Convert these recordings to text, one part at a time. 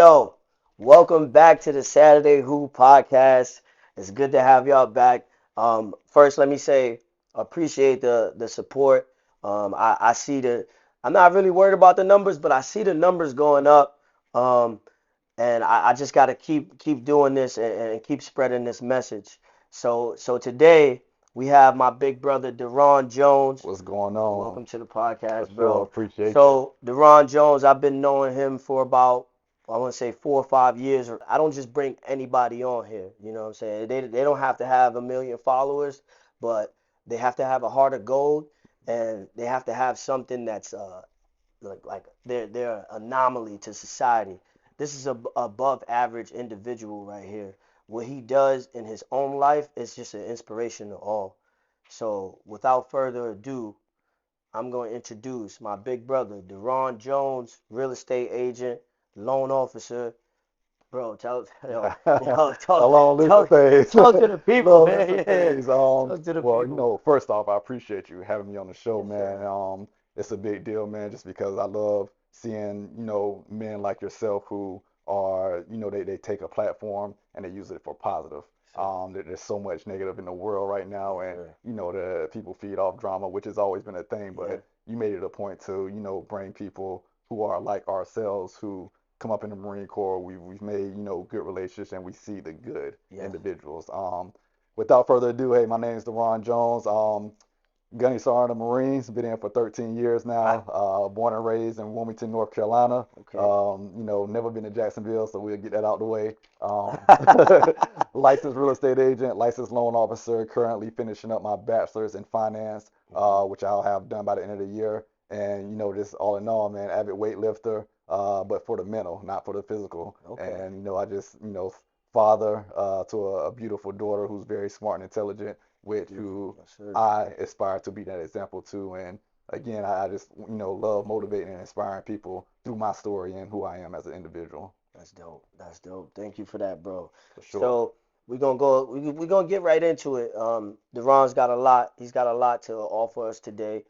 Yo, welcome back to the Saturday Who podcast. It's good to have y'all back. First, let me say, appreciate the support. I see I'm not really worried about the numbers, but I see the numbers going up. Um, and I just got to keep doing this and keep spreading this message. So today we have my big brother DaRon Jones. What's going on? Welcome to the For podcast, sure, bro. appreciate you. So DaRon Jones, I've been knowing him for about I want to say 4 or 5 years. I don't just bring anybody on here. You know what I'm saying? They don't have to have a million followers, but they have to have a heart of gold, and they have to have something that's like they're an anomaly to society. This is a above average individual right here. What he does in his own life is just an inspiration to all. So without further ado, I'm going to introduce my big brother, DaRon Jones, real estate agent, loan officer. Bro, A long list of things. talk to the people, Long list man. of Yeah, things. talk to the Well, people. first off, I appreciate you having me on the show, Yes, man. sir. It's a big deal, man, just because I love seeing, men like yourself who are, they take a platform and they use it for positive. Sir. There's so much negative in the world right now, Yes, and sir. the people feed off drama, which has always been a thing. Yeah. But you made it a point to, bring people who are like ourselves, who come up in the Marine Corps. We've made good relationships, and we see the good Yes. individuals. Without further ado, hey, my name is DaRon Jones. Gunny Sergeant of the Marines. Been in for 13 years I, now. Born and raised in Wilmington, North Carolina. okay. Never been to Jacksonville, so we'll get that out the way. Licensed real estate agent, licensed loan officer. Currently finishing up my bachelor's in finance, Okay. which I'll have done by the end of the year. And just all in all, man, avid weightlifter, but for the mental, not for the physical. Okay. And I just father to a beautiful daughter who's very smart and intelligent, which Beautiful. who Yes, sir. I aspire to be that example too. And again, I just love motivating and inspiring people through my story and who I am as an individual. That's dope. That's dope. Thank you for that, bro. For sure. So we're gonna get right into it. DaRon's got a lot. He's got a lot to offer us today.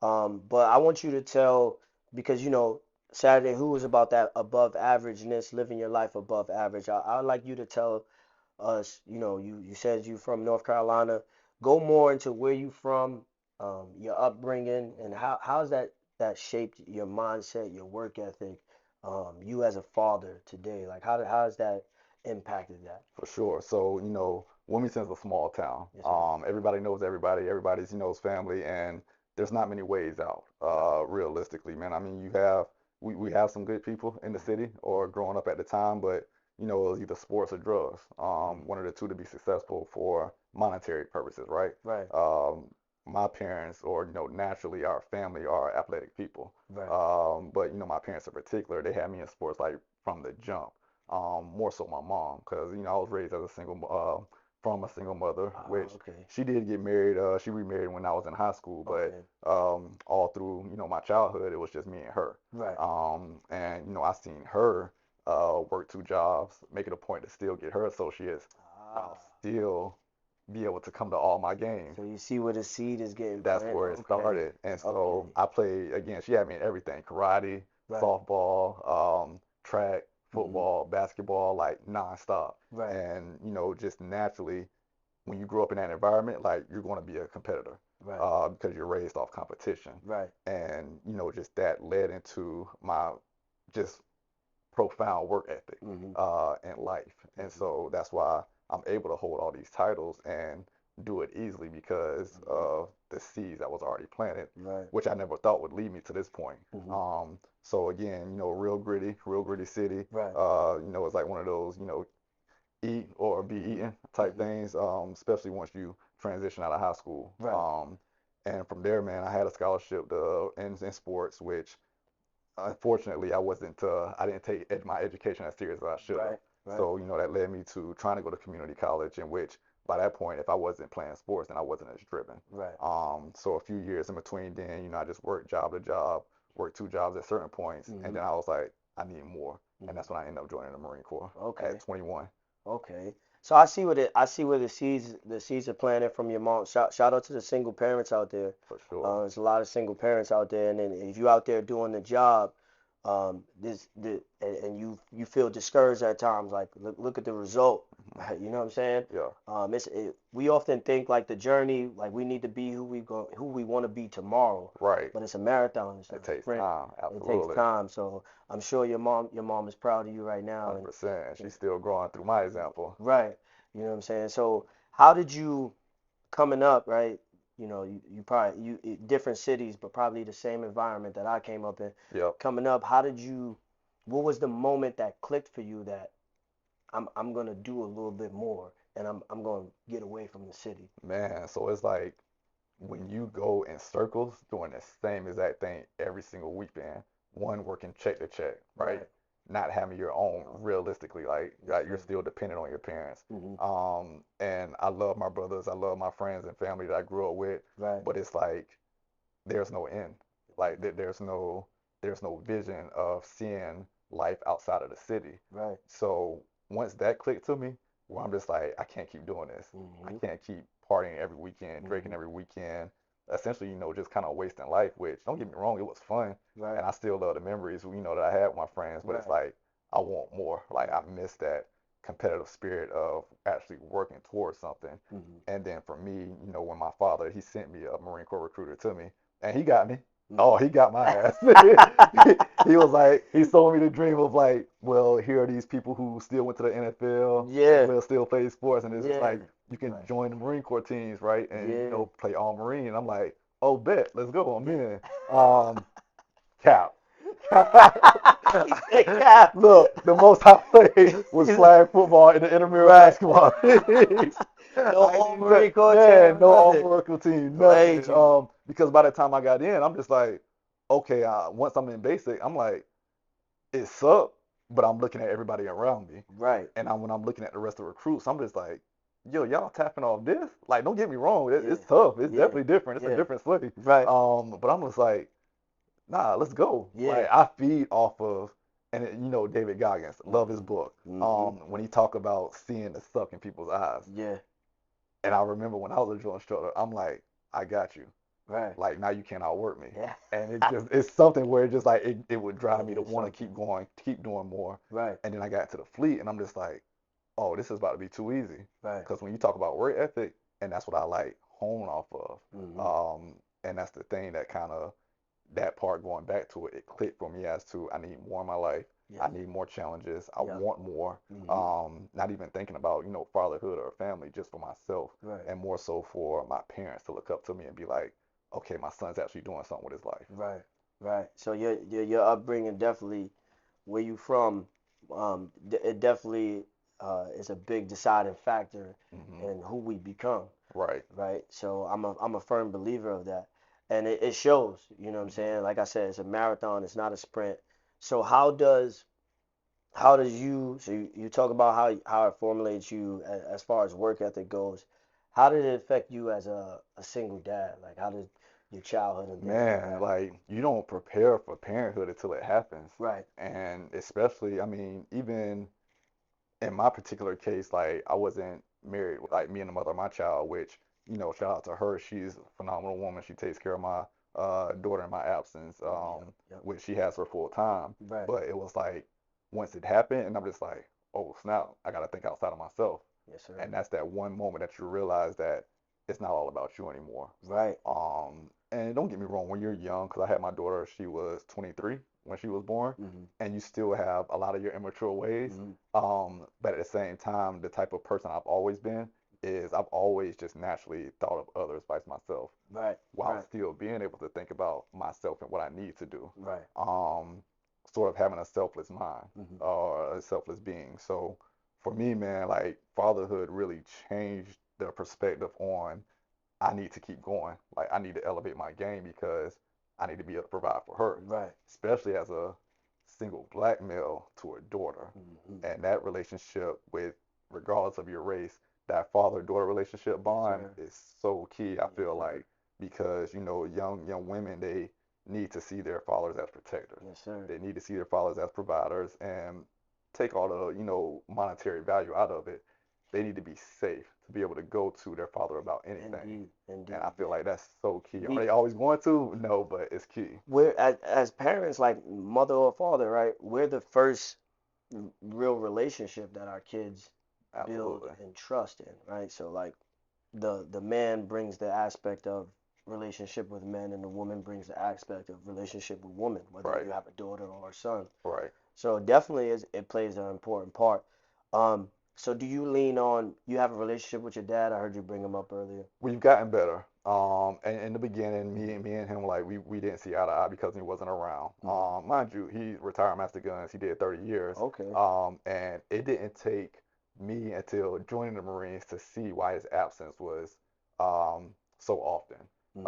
But I want you to tell because Saturday Who is about that above averageness, living your life above average. I'd like you to tell us. You said you from North Carolina. Go more into where you from, your upbringing, and how's that shaped your mindset, your work ethic, you as a father today. Like how has that impacted that? For sure. So, Wilmington's a small town. Yes, sir. Everybody knows everybody. Everybody's, family, and there's not many ways out, Right. realistically, man. I mean, we have some good people in the city or growing up at the time, but, it was either sports or drugs. Mm-hmm. One of the two to be successful for monetary purposes, right? Right. My parents, or, naturally our family are athletic people. Right. But, my parents in particular, they had me in sports like from the jump. More so my mom, because I was raised as a from a single mother, which Okay. she did get married. She remarried when I was in high school, but Okay. all through my childhood, it was just me and her. Right. And I seen her work two jobs, make it a point to still get her associates, while Ah. still be able to come to all my games. So you see where the seed is getting That's planted. where it Okay. started. And so Okay. I played again. She had me in everything: karate, Right. softball, track, Mm-hmm. football, basketball, like nonstop. Right. And just naturally, when you grow up in that environment, like you're going to be a competitor, Right. because you're raised off competition. Right. And just that led into my just profound work ethic Mm-hmm. in life. And Mm-hmm. so that's why I'm able to hold all these titles and do it easily because Mm-hmm. of the seeds that was already planted, Right. which I never thought would lead me to this point. Mm-hmm. So again, real gritty city. Right. It's like one of those, eat or be Mm-hmm. eaten type Mm-hmm. things, especially once you transition out of high school. Right. And from there, man, I had a scholarship in sports, which unfortunately, I didn't take my education as serious as I should have. Right. Right. So, that led me to trying to go to community college, in which by that point, if I wasn't playing sports, then I wasn't as driven. Right. So a few years in between then, I just worked job to job, worked two jobs at certain points, and Mm-hmm. then I was like, I need more. And that's Mm-hmm. when I ended up joining the Marine Corps at Okay. 21, Okay. So I see where the seeds are planted from your mom. Shout out to the single parents out there. for sure. There's a lot of single parents out there, and then if you out there doing the job, and you feel discouraged at times. Like look at the result. Hmm. You know what I'm saying? Yeah, We often think like the journey, like we need to be who we want to be tomorrow, right. but it's a marathon. It's not It a takes sprint. time, It takes absolutely. time. So I'm sure your mom is proud of you right now, and 100%. and- She's still growing through my example. right. You know what I'm saying? So how did you coming up, right? You probably different cities, but probably the same environment that I came up in. Yep. Coming up, what was the moment that clicked for you that I'm gonna do a little bit more and I'm gonna get away from the city? Man, so it's like when you go in circles doing the same exact thing every single weekend, one working check to check, right? Right. Not having your own realistically, Yes, like you're sir. still dependent on your parents. Hmm. And I love my brothers, I love my friends and family that I grew up with, Right. but it's like there's no end. Like there's no vision of seeing life outside of the city. Right. So once that clicked to me, where I'm just like, I can't keep doing this. I Hmm. can't keep partying every weekend, drinking Hmm. every weekend, essentially, just kind of wasting life, which don't get me wrong, it was fun. Right. And I still love the memories, that I had with my friends, but it's Right. like I want more. Like I Right. miss that competitive spirit of actually working towards something. Hmm. And then for me, when my father, he sent me a Marine Corps recruiter to me, and he got me. Hmm. Oh, he got my ass. He was like, he sold me the dream of like, well, here are these people who still went to the NFL, Yeah. will still play sports, and it's just Yeah. like you can Right. join the Marine Corps teams, right? And Yeah. play all Marine. I'm like, oh, bet, let's go, I'm in. Um, Cap. He said cap. Look, the most I played was He's- flag football in the intramural right. basketball leagues. No I all ain't even, Marine Corps man, team, no all nothing. Miracle team, No nothing. agent. Because by the time I got in, I'm just like, okay, once I'm in basic, I'm like, it sucked, but I'm looking at everybody around me. Right. And when I'm looking at the rest of the recruits, I'm just like, yo, y'all tapping off this? Like, don't get me wrong, Yeah. it's tough. It's Yeah. definitely different. It's a Yeah. different slate. Right. But I'm just like, nah, let's go. Yeah. Like, I feed off of, and David Goggins, love his Hmm. book. Hmm. When he talk about seeing the suck in people's eyes, Yeah. and I remember when I was a drill instructor, I'm like, I got you. Right. Like now you can't outwork me. Yeah. And it's something where it just like it would drive It me to is want to something. keep going, keep doing more. Right. And then I got to the fleet and I'm just like, oh, this is about to be too easy. Right. Because when you talk about work ethic, and that's what I like hone off of. Hmm. And that's the thing that kind of that part going back to it, it clicked for me as to I need more in my life. Yes. I need more challenges. I Yep. want more. Hmm. Not even thinking about, fatherhood or family, just for myself, Right. and more so for my parents to look up to me and be like, okay, my son's actually doing something with his life. Right. Right. So your upbringing definitely, where you from, it definitely is a big deciding factor Hmm. in who we become. Right. Right? So I'm a firm believer of that, and it shows. You know what I'm Hmm. saying? Like I said, it's a marathon. It's not a sprint. So how does you talk about how it formulates you as far as work ethic goes? How did it affect you as a single dad? Like how did your childhood and things like Man, that? like you don't prepare for parenthood until it happens. Right. And especially, I mean, even in my particular case, like I wasn't married, like me and the mother of my child, which, shout out to her. She's a phenomenal woman. She takes care of my daughter in my absence, Yep. Yep. which she has her full time. Right. But it was like once it happened, and I'm just like, oh snap, I gotta think outside of myself. Yes, sir. And that's that one moment that you realize that it's not all about you anymore. Right. And don't get me wrong, when you're young, because I had my daughter, she was 23 when she was born, Hmm. and you still have a lot of your immature ways. Hmm. But at the same time, the type of person I've always been is I've always just naturally thought of others, vice myself, Right. while Right. still being able to think about myself and what I need to do. Right. Um, Sort of having a selfless mind Hmm. or a selfless being. So for me, man, like fatherhood really changed the perspective on I need to keep going. Like I need to elevate my game because I need to be able to provide for her, Right. especially as a single black male to a daughter. Hmm. And that relationship with, regardless of your race, that father-daughter relationship Yes, bond sir. is so key, I Yes, feel sir. like, because, young women, they need to see their fathers as protectors. Yes, sir. They need to see their fathers as providers and take all the, monetary value out of it they need to be safe to be able to go to their father about anything. Indeed, And I indeed. feel like that's so key. Are We they always going to? No, but it's key. we're as parents, like mother or father, right? We're the first real relationship that our kids build Absolutely. and trust in, right? So like the man brings the aspect of relationship with men, and the woman brings the aspect of relationship with women, whether Right. you have a daughter or a son. Right. So definitely it plays an important part. So do you lean on, you have a relationship with your dad? I heard you bring him up earlier. We've gotten better. And in the beginning, Hmm. me and him, like we didn't see eye to eye because he wasn't around. Hmm. Mind you, he retired Master Guns. He did 30 years. Okay. And it didn't take me until joining the Marines to see why his absence was so often. Hmm.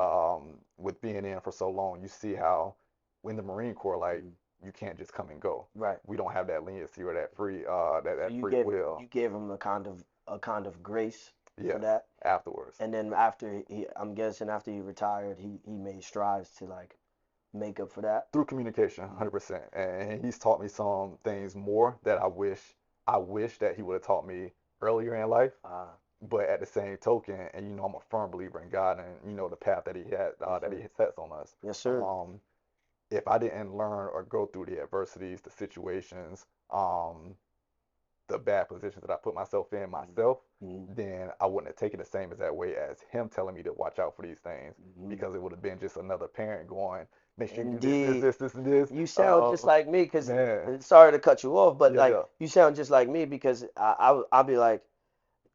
With being in for so long, you see how in the Marine Corps, like Hmm. you can't just come and go. Right. We don't have that leniency or that free So that free will. you gave him a kind of grace for Yes, that. afterwards. And then after I'm guessing after he retired, he made strides to like make up for that. Through communication, Hmm. 100%. And he's taught me some things more that I wish that he would have taught me earlier in life. Ah, But at the same token, and I'm a firm believer in God and the path yes, that sir. He sets on us. Yes, sir. Um, if I didn't learn or go through the adversities, the situations, the bad positions that I put myself in myself, Mm-hmm. then I wouldn't have taken the same as that way as him telling me to watch out for these things Hmm. because it would have been just another parent going, make sure you do Indeed. this, and this. You sound just like me, because Man, sorry to cut you off, but yeah, like yeah, you sound just like me, because I'll be like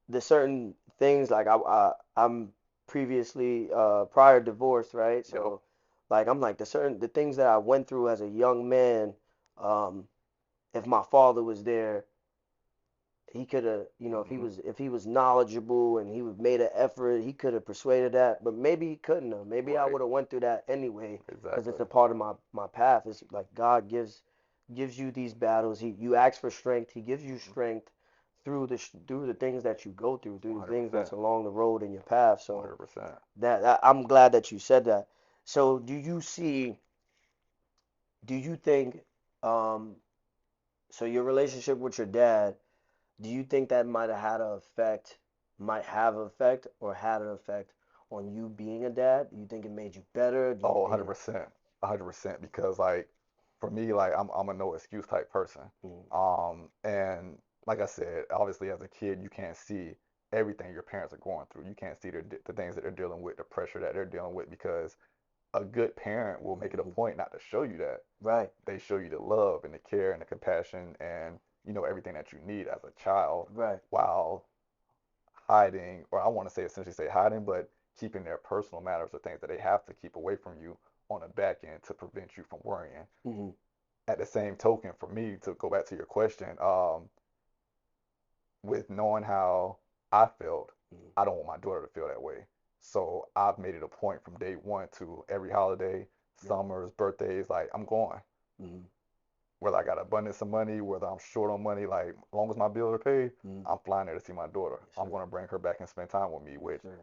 the certain things, like I'm previously prior divorced, right? yep, So like I'm like the things that I went through as a young man, um, if my father was there, he could have, hmm if he was knowledgeable and he would made an effort, he could have persuaded that, but maybe he couldn't have. Maybe I right, would have went through that anyway, because it's exactly, a part of my path. It's like God gives you these battles. You ask for strength. He gives you hmm strength through the things that you go through the things 100%, that's along the road in your path. So 100%. that I'm glad that you said that. So do you think, um, so your relationship with your dad, do you think that might have an effect, or had an effect on you being a dad? Do you think it made you better? Do you Oh, think it? 100%, 100%. Because like for me, like I'm a no excuse type person. Mm, And like I said, obviously as a kid, you can't see everything your parents are going through. You can't see the things that they're dealing with, the pressure that they're dealing with, because a good parent will make it a mhm. point not to show you that. Right, They show you the love and the care and the compassion and everything that you need as a child right. while hiding, or I want to say essentially say hiding, but keeping their personal matters or things that they have to keep away from you on the back end to prevent you from worrying. Hmm. At the same token, for me to go back to your question, with knowing how I felt, Hmm. I don't want my daughter to feel that way. So I've made it a point from day one to every holiday, Yep. summers, birthdays, like I'm going. Hmm. Whether I got abundance of money, whether I'm short on money, like as long as my bills are paid, Hmm. I'm flying there to see my daughter. Yes, I'm sir. gonna bring her back and spend time with me, Yes, which, sir.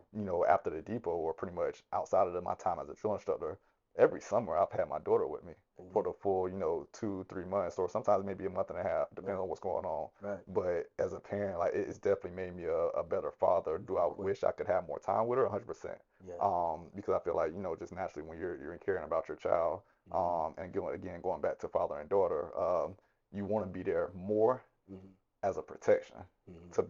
after the depot or pretty much outside of my time as a drill instructor, every summer I've had my daughter with me for Indeed. the full, 2, 3 months, or sometimes maybe a month and a half, depending Right, on what's going on. right. But as a parent, like it's definitely made me a better father. Do No I question. wish I could have more time with her? 100%. Yes. Because I feel like, just naturally when you're caring about your child, Hmm. and going back to father and daughter, you want to be there more Hmm. as a protection Hmm. to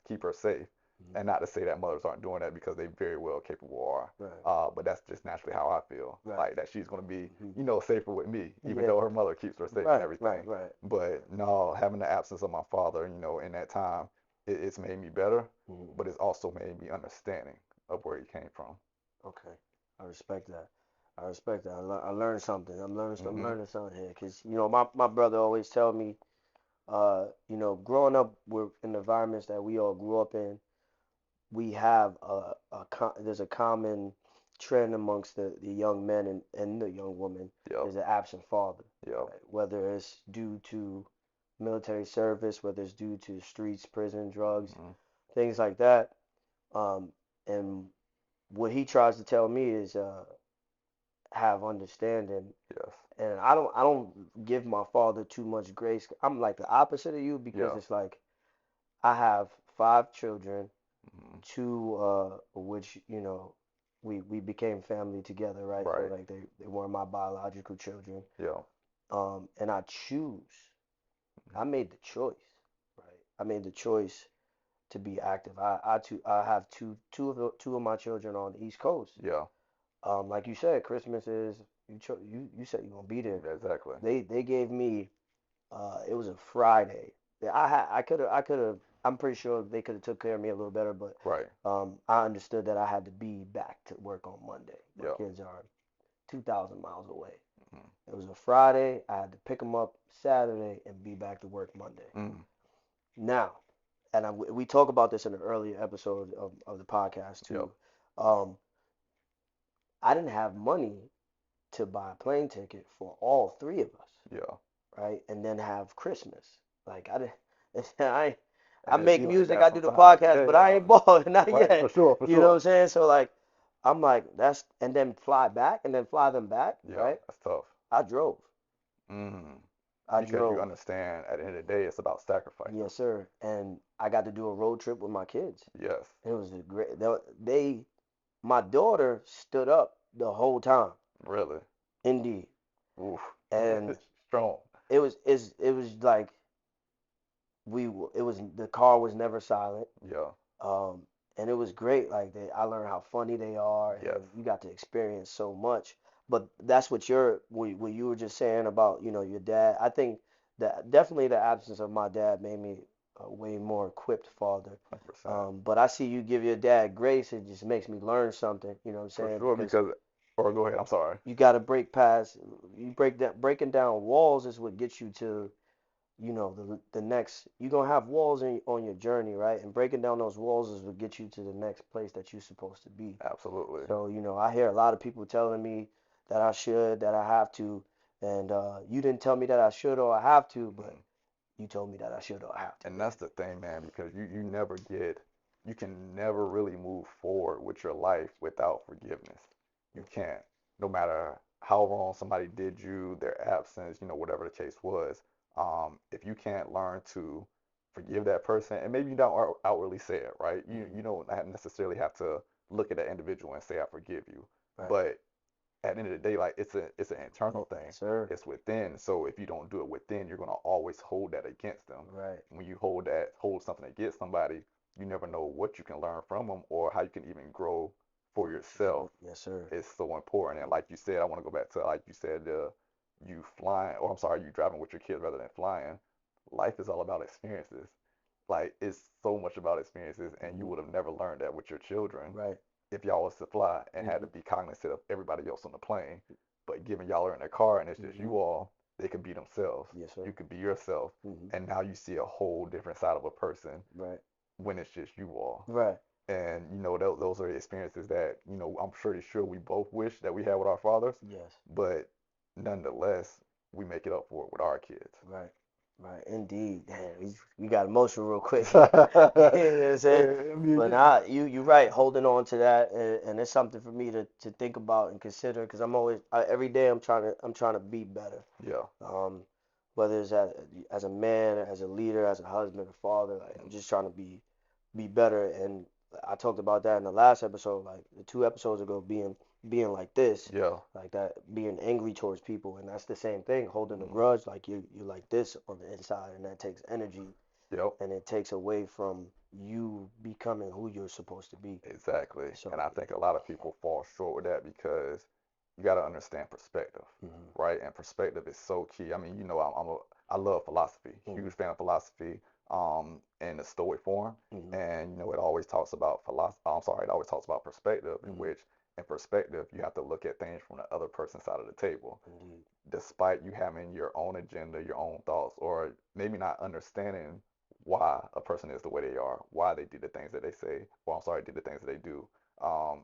keep her safe. Hmm. And not to say that mothers aren't doing that, because they very well capable are. Right, But that's just naturally how I feel. right. Like that she's gonna be, Hmm. safer with me, even Yeah. though her mother keeps her safe and Right, right, everything. right. But no, having the absence of my father, in that time, it's made me better, Hmm. but it's also made me understanding of where he came from. Okay. I respect that. I respect that. I learned something. I'm Hmm learning something here, because my brother always tell me, growing up in the environments that we all grew up in, we have there's a common trend amongst the young men and the young women, Yep. is the absent father, Yep. right? Whether it's due to military service, whether it's due to streets, prison, drugs, hmm things like that. Um, and what he tries to tell me is, have understanding. Yes. And I don't give my father too much grace. I'm like the opposite of you, because Yeah. it's like I have 5 children, Hmm. two which, you know, we became family together, right? So Right. like they weren't my biological children. Yeah. And I made the choice, right? I made the choice to be active. I have two of my children on the East Coast. Yeah. Like you said, Christmas is you said you're gonna be there. Exactly. They gave me it was a Friday. Yeah, I could have I'm pretty sure they could have took care of me a little better, but Right. I understood that I had to be back to work on Monday. My Yeah. kids are 2,000 miles away. Hmm. It was a Friday. I had to pick them up Saturday and be back to work Monday. Mm. Now, and we talk about this in an earlier episode of the podcast Yep. too. Um, I didn't have money to buy a plane ticket for all three of us, Yeah. right? And then have Christmas. Like I didn't, I And it make be like music, that I do the sometimes. Yeah. podcast, but Yeah. I ain't balling, not Right. For yet. sure. For You know what sure. I'm saying? So like, I'm like, and then fly back and then fly them back, Yeah. right? That's tough. I drove. Mm. I Because you drove. understand at the end of the day, it's about sacrificing. Yes, sir. And I got to do a road trip with my kids. Yes. It was a great, my daughter stood up the whole time. Really. Indeed. Oof. And Strong. it was like it was the car was never silent. Yeah. Um, and it was great. Like I learned how funny they are, Yes. and you got to experience so much. But that's what you were just saying about, you know, your dad. I think that definitely the absence of my dad made me a way more equipped father. 100%. But I see you give your dad grace. It just makes me learn something. You know what I'm For saying? sure. Because Because, or go ahead. I'm sorry. you got to break past. You breaking down walls is what gets you to, you know, the next. You're gonna have walls on your journey, right? And breaking down those walls is what gets you to the next place that you're supposed to be. Absolutely. So, you know, I hear a lot of people telling me that I should, that I have to, and you didn't tell me that I should or I have to, but Mhm. you told me that I should or I have to, And man. that's the thing, man, because you can never really move forward with your life without forgiveness. You can't. No matter how wrong somebody did you, their absence, whatever the case was, if you can't learn to forgive that person, and maybe you don't outwardly say it, right? You Hmm. don't necessarily have to look at that individual and say, I forgive you. Right. But at the end of the day, like it's an internal thing. Yes, sir. It's within. So if you don't do it within, you're gonna always hold that against them. Right. When you hold something against somebody, you never know what you can learn from them or how you can even grow for yourself. Yes, sir. It's so important. And like you said, I want to go back to like you said, you flying, or I'm sorry, you driving with your kids rather than flying. Life is all about experiences. Like it's so much about experiences, and you Hmm. would have never learned that with your children Right. if y'all was to fly and had to Hmm. be cognizant of everybody else on the plane. But given y'all are in a car and it's just Hmm. you all, they could be themselves. Yes, You sir. could be yourself. Hmm. And now you see a whole different side of a person Right. when it's just you all. Right. And those are the experiences that, I'm pretty sure we both wish that we had with our fathers, Yes. but nonetheless, we make it up for it with our kids. Right. Right. Indeed. Damn, we got emotional real quick. You know what I'm saying? I mean, But now you're right, holding on to that, and it's something for me to think about and consider because every day I'm trying to be better. yeah. Um, whether it's as a man, as a leader, as a husband, a father, like I'm just trying to be better. And I talked about that in the last episode, like the 2 episodes ago, being like this, Yeah. like that, being angry towards people, and that's the same thing, holding a Mhm. grudge, like you like this on the inside, and that takes energy, Yep. and it takes away from you becoming who you're supposed to be. Exactly. And So, I think a lot of people fall short with that because you got to understand perspective, hmm. right? And perspective is so key. I mean, I love philosophy, Hmm. huge fan of philosophy, in the Stoic form. Hmm. And, it always talks about it always talks about perspective, in Hmm. which in perspective, you have to look at things from the other person's side of the table, Indeed. despite you having your own agenda, your own thoughts, or maybe not understanding why a person is the way they are, why they do the things that they say, or I'm sorry, do the things that they do.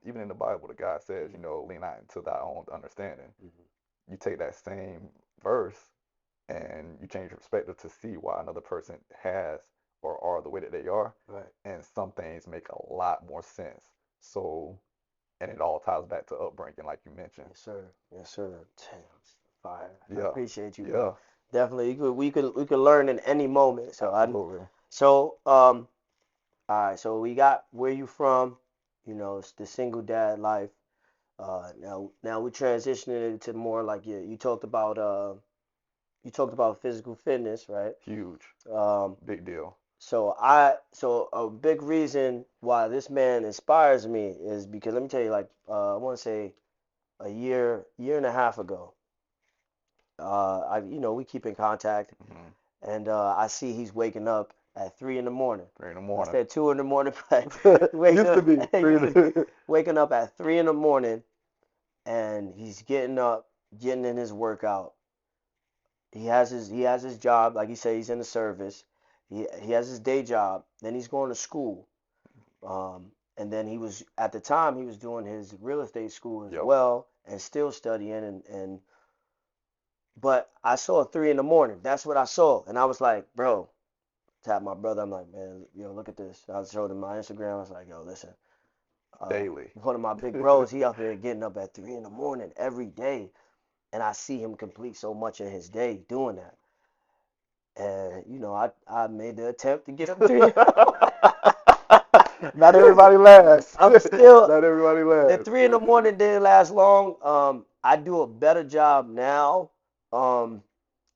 Even in the Bible, the God says, Hmm. lean not into thy own understanding. Hmm. You take that same verse and you change your perspective to see why another person has or are the way that they are, Right. and some things make a lot more sense. So, and it all ties back to upbringing, like you mentioned. Yes, sir. Yes, sir. Damn, fire. I Yeah, appreciate you, bro. yeah, Definitely, we could learn in any moment. absolutely. So All right, so we got where you from, it's the single dad life. Now we transitioning into more like you talked about physical fitness, right? Huge, Um, big deal. so a big reason why this man inspires me is because let me tell you, like I want to say a year and a half ago, we keep in contact, Hmm. and I see he's waking up at 3 in the morning. 3 in the I morning. said 2 in the morning, but waking Used to up, be three. waking up at 3 in the morning, and he's getting up, getting in his workout. He has his job, like you say, he's in the service. He has his day job. Then he's going to school. And then he was at the time he was doing his real estate school as Yep. well and still studying and but I saw 3 in the morning. That's what I saw. And I was like, bro, tap my brother. I'm like, man, look at this. I showed him my Instagram. I was like, yo, listen, Daily. one of my big bros, he up here getting up at 3 in the morning every day. And I see him complete so much in his day doing that. And I made the attempt to get him three. Not everybody lasts. I'm still Not everybody the lasts. 3 in the morning didn't last long. I do a better job now. Um,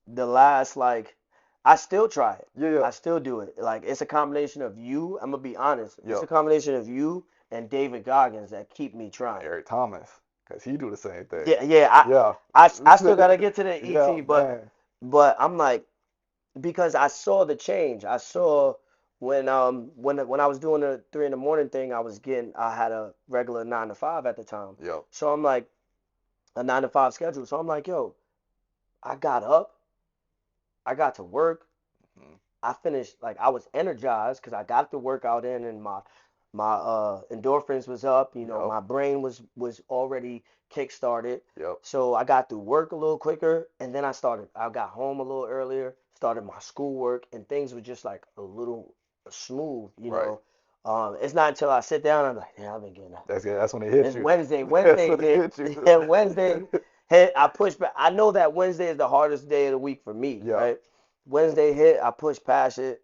the last like I still try it. Yeah, yeah. I still do it. Like it's a combination of you. I'm gonna be honest. It's Yep. a combination of you and David Goggins that keep me trying. Eric Thomas, because he do the same thing. Yeah, yeah. Yeah. I still gotta get to the Yeah, EP, but man. I'm like because I saw the change. I saw when I was doing the 3 in the morning thing, I had a regular 9 to 5 at the time. Yep. So I'm like a 9 to 5 schedule. So I'm like, yo, I got up, I got to work, Mhm. I finished like I was energized because I got the workout in and my endorphins was up. Yep. My brain was already kick started. Yep. So I got through work a little quicker, and then I got home a little earlier, started my schoolwork, and things were just like a little smooth. Right. It's not until I sit down I'm like, yeah, I've been getting that. That's good. That's when it hits It's you. Wednesday. That's Wednesday when it hit. hits you. Yeah, Wednesday hit. I push back. I know that Wednesday is the hardest day of the week for me, Yeah. right? Wednesday hit. I push past it,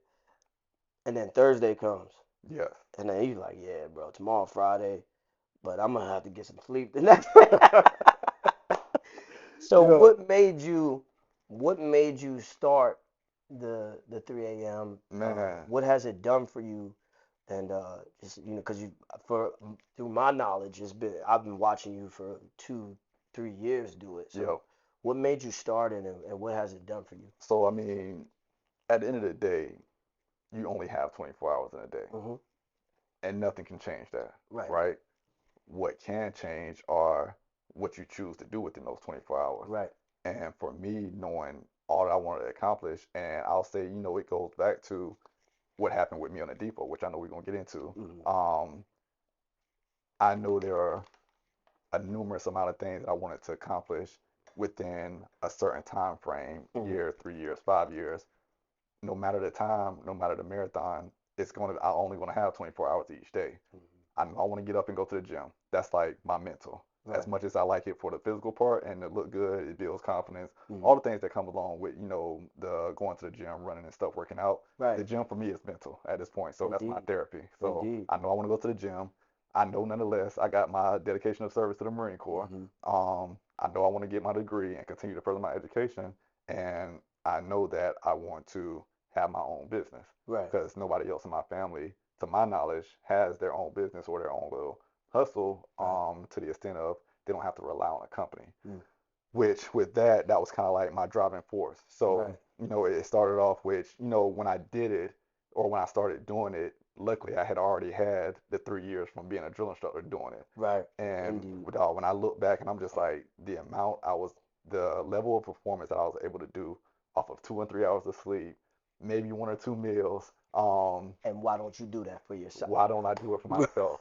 and then Thursday comes, Yes. and then you like, yeah, bro, tomorrow Friday, but I'm gonna have to get some sleep the next day. So Yeah. what made you start the 3 a.m. Man. What has it done for you? And just because for through my knowledge, I've been watching you for 2, 3 years do it. Yep. So what made you start it, and what has it done for you? So I mean, at the end of the day, you only have 24 hours in a day, Hmm. and nothing can change that, Right, right? What can change are what you choose to do within those 24 hours. right. And for me, knowing all that I wanted to accomplish, and I'll say, it goes back to what happened with me on the depot, which I know we're gonna get into. Hmm. Um, I know there are a numerous amount of things that I wanted to accomplish within a certain time frame, Hmm. year, 3 years, 5 years. No matter the time, no matter the marathon, I only want to have 24 hours each day. Hmm. I know I want to get up and go to the gym. That's like my mental. As Right. much as I like it for the physical part and to look good, it builds confidence. Hmm. All the things that come along with, the going to the gym, running and stuff, working out. The Right. gym for me is mental at this point. So that's my Indeed. therapy. So Indeed. I know I want to go to the gym. I know nonetheless I got my dedication of service to the Marine Corps. Hmm. I know I want to get my degree and continue to further my education. And I know that I want to have my own business Right. because nobody else in my family, to my knowledge, has their own business or their own little hustle Right. to the extent of they don't have to rely on a company. Mm. Which with that was kind of like my driving force. So, Right. it started off with, when I did it or when I started doing it, luckily I had already had the 3 years from being a drill instructor doing it. Right. And Indeed. when I look back and I'm just like the level of performance that I was able to do off of 2 and 3 hours of sleep, maybe 1 or 2 meals. And why don't you do that for yourself? Why don't I do it for myself?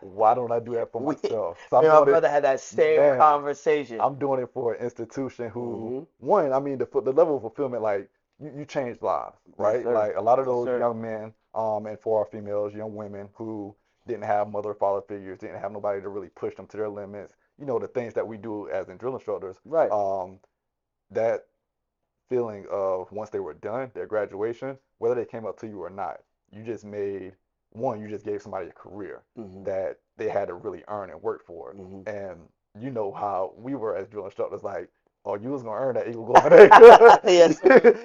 Why don't I do that for We, me myself? So I'm and my doing it, brother had that same man. conversation. I'm doing it for an institution who, Hmm. one, I mean, the level of fulfillment, like you change lives, Yes, right? sir. Like a lot of Yes, those sir. young men, and for our females, young women who didn't have mother or father figures, didn't have nobody to really push them to their limits. The things that we do as in drill instructors, Right. um, that feeling of once they were done, their graduation, whether they came up to you or not, you just made one, you just gave somebody a career Mm-hmm. that they had to really earn and work for. Mm-hmm. And you know how we were as drill instructors, like, oh, you was gonna earn that Eagle Glove today. Yes, sir.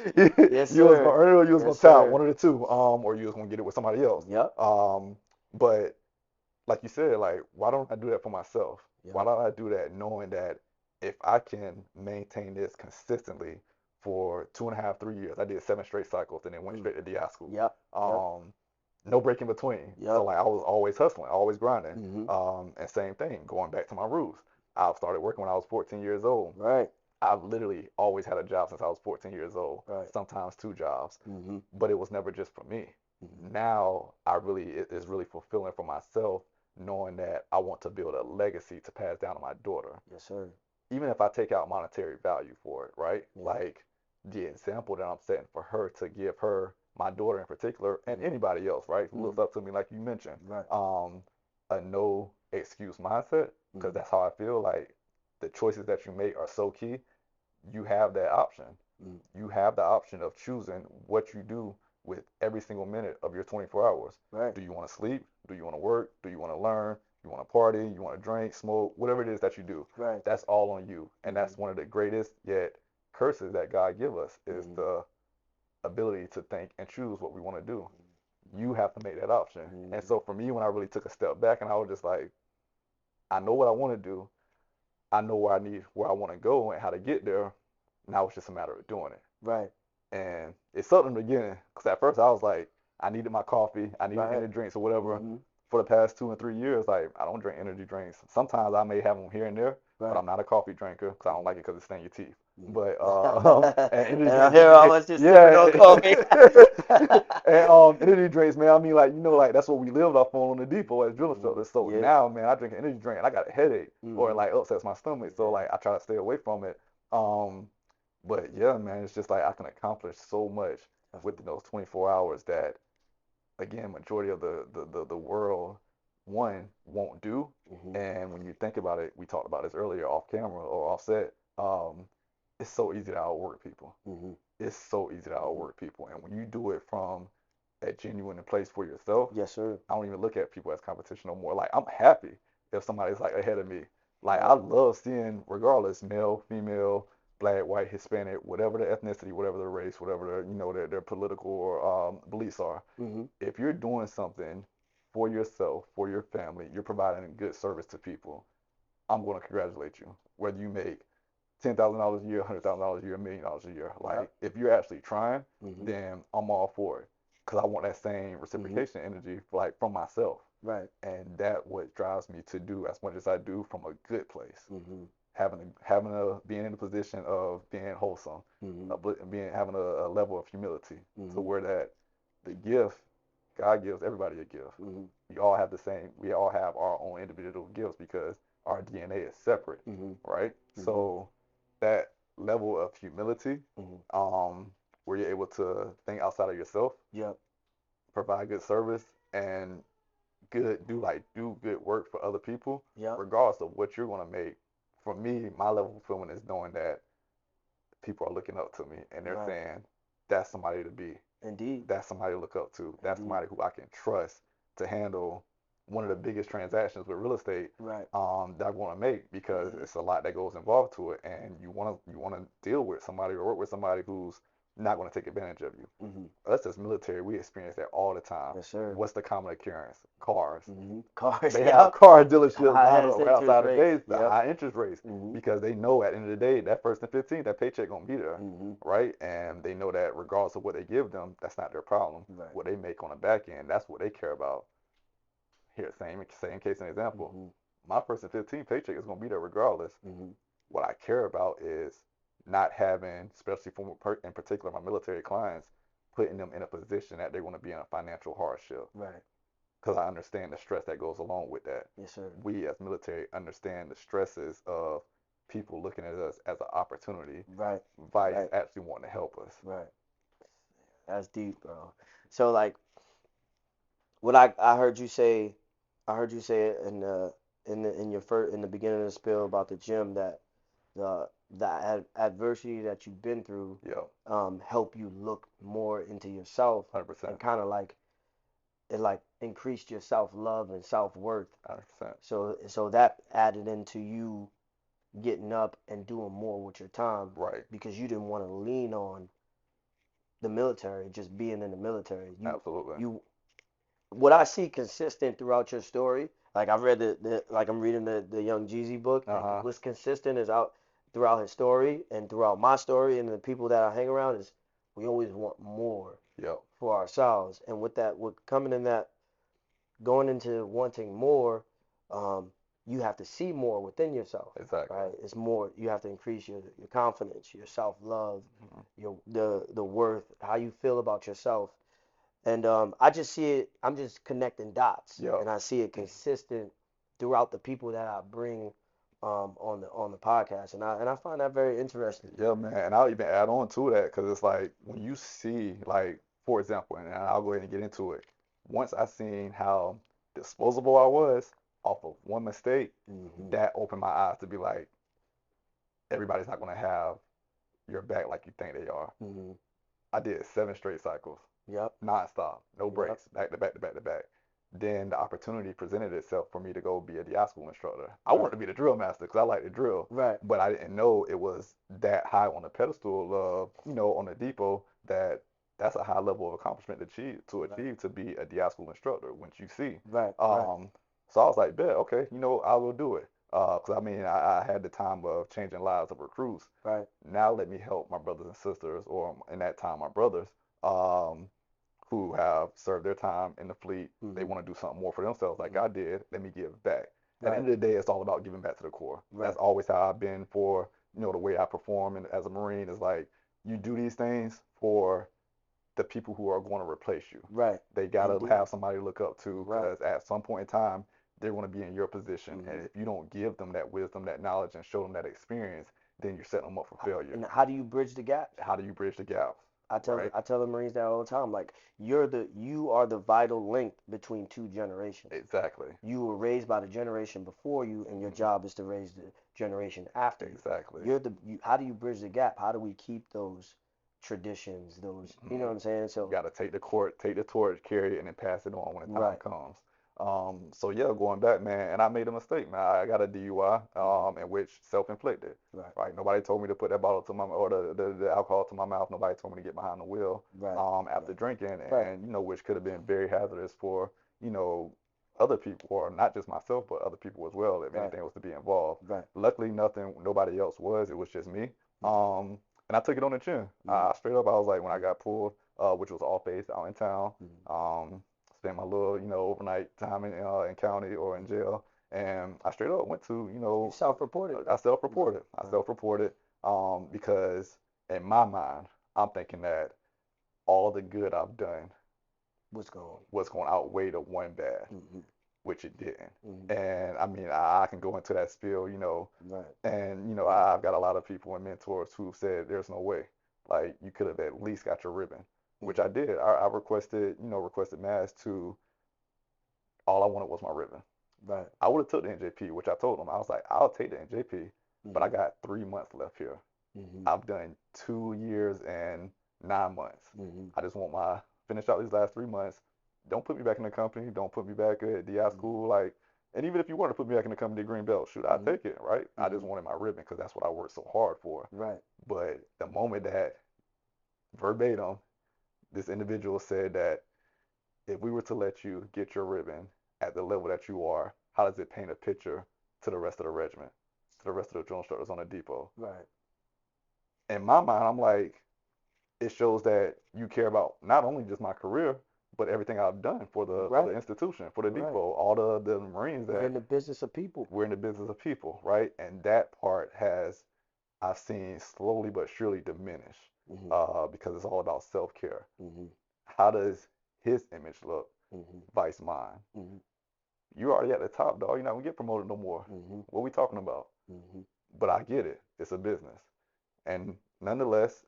Yes, You was gonna sir. earn it or you was gonna Yes, tap sir. one of the two, or you was gonna get it with somebody else. Yep. But like you said, like, why don't I do that for myself? Why Yep. don't I do that knowing that if I can maintain this consistently for 2.5, 3 years, I did 7 straight cycles and then went Mm. straight to DI school. Yep. Yep. No break in between. So Yep. like I was always hustling, always grinding. Mm-hmm. And same thing, going back to my roots. I started working when I was 14 years old. Right. I've literally always had a job since I was 14 years old, Right. sometimes 2 jobs, Mm-hmm. but it was never just for me. Mm-hmm. Now it is really fulfilling for myself knowing that I want to build a legacy to pass down to my daughter. Yes, sir. Even if I take out monetary value for it, right? Yeah. Like the example that I'm setting for her to give her, my daughter in particular, and Mm-hmm. anybody else, right, who Mm-hmm. looks up to me like you mentioned, Right. a no excuse mindset, because Mm-hmm. that's how I feel. Like the choices that you make are so key. You have that option. Mm-hmm. You have the option of choosing what you do with every single minute of your 24 hours. Right. Do you want to sleep? Do you want to work? Do you want to learn? You want to party? You want to drink, smoke, whatever it is that you do. Right. That's all on you. And Mm-hmm. that's one of the greatest yet curses that God give us is Mm-hmm. the ability to think and choose what we want to do. You have to make that option. And Mm-hmm. so for me, when I really took a step back and I was just like, I know what I want to do. I know where I want to go and how to get there. Now it's just a matter of doing it. Right. And it sucked in the beginning because at first I was like, I needed my coffee, I needed Right. energy drinks or whatever. Mm-hmm. For the past 2 and 3 years, like I don't drink energy drinks. Sometimes I may have them here and there, but Right. I'm not a coffee drinker because I don't like it because it stains your teeth. But Mm-hmm. and energy And I drinks, hear how much you're sipping yeah, on coffee. and energy drinks, man. I mean, like like that's what we lived off on the depot as drill Mm-hmm. instructors. So Yeah. now, man, I drink an energy drink and I got a headache or it Mm-hmm. like upsets my stomach. So Yeah. like I try to stay away from it. Um, but yeah, man, it's just like I can accomplish so much within Definitely. those 24 hours that, again, majority of the world, one, won't do. Mm-hmm. And when you think about it, we talked about this earlier off camera or off set, it's so easy to outwork people. Mm-hmm. It's so easy to Mm-hmm. outwork people. And when you do it from a genuine place for yourself, Yes, sir. I don't even look at people as competition no more. Like I'm happy if somebody's like ahead of me. Like I Yep. love seeing, regardless, male, female, black, white, Hispanic, whatever the ethnicity, whatever the race, whatever their political or beliefs are. Mm-hmm. If you're doing something for yourself, for your family, you're providing a good service to people, I'm going to congratulate you. Whether you make $10,000 a year, $100,000 a year, $1 million a year. Yep. Like if you're actually trying, Mm-hmm. then I'm all for it because I want that same Mm-hmm. reciprocation energy like from myself, Right. and that what drives me to do as much as I do from a good place. Mm-hmm. Having a being in a position of being wholesome, Mm-hmm. being having a level of humility to Mm-hmm. where that the gift God gives everybody a gift. Mm-hmm. We all have the same. We all have our own individual gifts because our DNA is separate, Mm-hmm. right? Mm-hmm. So that level of humility, Mm-hmm. um, where you're able to think outside of yourself, Yep. provide good service, and do good work for other people, Yep. regardless of what you're gonna make. For me, my level of fulfillment is knowing that people are looking up to me and they're Right. saying that's somebody to be, Indeed. that's somebody to look up to, that's Indeed. somebody who I can trust to handle one of the biggest transactions with real estate Right. that I want to make because Mm-hmm. it's a lot that goes involved to it, and you want to deal with somebody or work with somebody who's not going to take advantage of you. Mm-hmm. Us as military, we experience that all the time. Yes, sir. What's the common occurrence? Cars. Mm-hmm. Cars. They have Yep. car dealerships High lined ass up right interest outside the rates. base, the Yep. high interest rates, Mm-hmm. because they know at the end of the day, that first and 15th, that paycheck gonna be there, Mm-hmm. right? And they know that regardless of what they give them, that's not their problem. Right. What they make on the back end, that's what they care about. Here, same case and example. Mm-hmm. My first and 15th paycheck is gonna be there regardless. Mm-hmm. What I care about is not having, especially in particular my military clients, putting them in a position that they're going to be in a financial hardship Right. because I understand the stress that goes along with that. Yes, sir. We as military understand the stresses of people looking at us as an opportunity, Right. vice Right. actually wanting to help us. Right. That's deep, bro. So like what I heard you say, I heard you say it in your first in the beginning of the spiel about the gym that adversity that you've been through Yeah, help you look more into yourself and 100%. kind of like it like increased your self-love and self-worth. 100%. So that added into you getting up and doing more with your time Right. because you didn't want to lean on the military, just being in the military. Absolutely. You what I see consistent throughout your story, like I've read like I'm reading the Young Jeezy book, and Uh-huh. what's consistent is out throughout his story and throughout my story and the people that I hang around is we always want more Yep. for ourselves. And with coming in that going into wanting more, um, you have to see more within yourself, Exactly. right? It's more you have to increase your confidence, your self love, Mhm. your the worth, how you feel about yourself. And I just see it. I'm just connecting dots, Yep. and I see it consistent throughout the people that I bring on the podcast, and I find that very interesting. Yeah, man. And I'll even add on to that because it's like when you see, like, for example, and I'll go ahead and get into it. Once I seen how disposable I was off of one mistake, Hmm. that opened my eyes to be like, everybody's not going to have your back like you think they are. Hmm. I did 7 straight cycles, Yep. nonstop, no Yep. breaks, back to back to back to back. Then the opportunity presented itself for me to go be a DI school instructor. I wanted Right. to be the drill master because I like to drill, Right. but I didn't know it was that high on the pedestal of, on the depot that that's a high level of accomplishment Right. to be a DI school instructor, which you see. Right. Right. Um, so I was like, bet, okay, I will do it. Because I mean, I had the time of changing lives of recruits. Right. Now let me help my brothers and sisters, or in that time, my brothers, um, who have served their time in the fleet. They Hmm. want to do something more for themselves, like Hmm. I did. Let me give back. At the Right. end of the day, it's all about giving back to the Corps. That's Right. always how I've been for, the way I perform and as a Marine is like you do these things for the people who are going to replace you. Right. They gotta Indeed. have somebody to look up to Right. because at some point in time they're going to be in your position, and Hmm. if you don't give them that wisdom, that knowledge, and show them that experience, then you're setting them up for failure. And how do you bridge the gaps? How do you bridge the gaps? Right? I tell the Marines that all the time. Like you are the vital link between two generations. Exactly. You were raised by the generation before you, and your Mhm. job is to raise the generation after you. Exactly. How do you bridge the gap? How do we keep those traditions? Those, you know Mhm. what I'm saying? You So, got to take the torch, carry it, and then pass it on when the time right. comes. So yeah, going back, man, and I made a mistake, man. I got a DUI, Hmm. in which self-inflicted. Right. Right? Nobody told me to put that bottle to my or the alcohol to my mouth. Nobody told me to get behind the wheel, Right. after Right. drinking, Right. and which could have been very hazardous for you know other people, or not just myself, but other people as well, if Right. anything was to be involved. Right. Luckily, nobody else was. It was just me. Um, and I took it on the chin. Hmm. I straight up, I was like, when I got pulled, which was off base out in town. Hmm. Spent my little, overnight time in county or in jail, and I straight up went to, You self-reported. I self-reported. I Right. self-reported, because in my mind, I'm thinking that all the good I've done What's going on? was going to outweigh the one bad, Hmm. which it didn't. Hmm. And I mean, I can go into that spiel, Right. and I've got a lot of people and mentors who said there's no way. Like you could have at least got your ribbon, which I Hmm. did. I requested mass to all I wanted was my ribbon. Right. I would have took the NJP, which I told them. I was like, I'll take the NJP, but I Hmm. got 3 months left here. Hmm. I've done 2 years and 9 months. Hmm. I just want my finish out these last 3 months. Don't put me back in the company. Don't put me back at DI Hmm. school. Like, and even if you wanted to put me back in the company at Green Belt, shoot, I'd Hmm. take it, right? I just Hmm. wanted my ribbon because that's what I worked so hard for. Right. But the moment that verbatim, this individual said that if we were to let you get your ribbon at the level that you are, how does it paint a picture to the rest of the regiment, to the rest of the drill instructors on the depot? Right. In my mind, I'm like, it shows that you care about not only just my career, but everything I've done for the Right. institution, for the Right. depot, all the Marines We're that in the business of people. we're in the business of people, right? And that part I've seen slowly but surely diminish, Hmm. because it's all about self-care. Hmm. How does his image look, Hmm. vice mine? Hmm. You already at the top, dog. You're not gonna get promoted no more. Hmm. What are we talking about? Hmm. But I get it. It's a business. And nonetheless,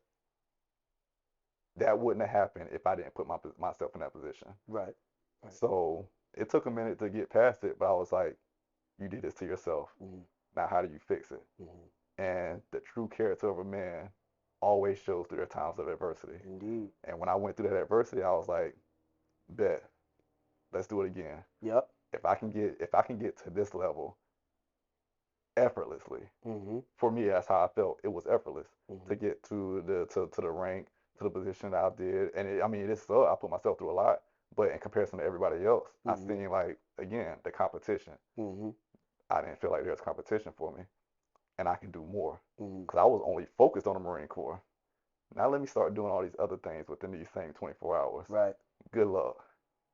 that wouldn't have happened if I didn't put myself in that position. Right. Right. So it took a minute to get past it, but I was like, you did this to yourself. Hmm. Now, how do you fix it? Hmm. And the true character of a man always shows through their times of adversity. Indeed. And when I went through that adversity, I was like, bet, let's do it again. Yep. If I can get to this level effortlessly, Mm-hmm. for me, that's how I felt. It was effortless Mm-hmm. to get to the rank, to the position that I did. And I mean, it sucked. I put myself through a lot, but in comparison to everybody else, I Mm-hmm. seen like again the competition. Mm-hmm. I didn't feel like there was competition for me, and I can do more Mm-hmm. because I was only focused on the Marine Corps. Now let me start doing all these other things within these same 24 hours. Right. Good luck,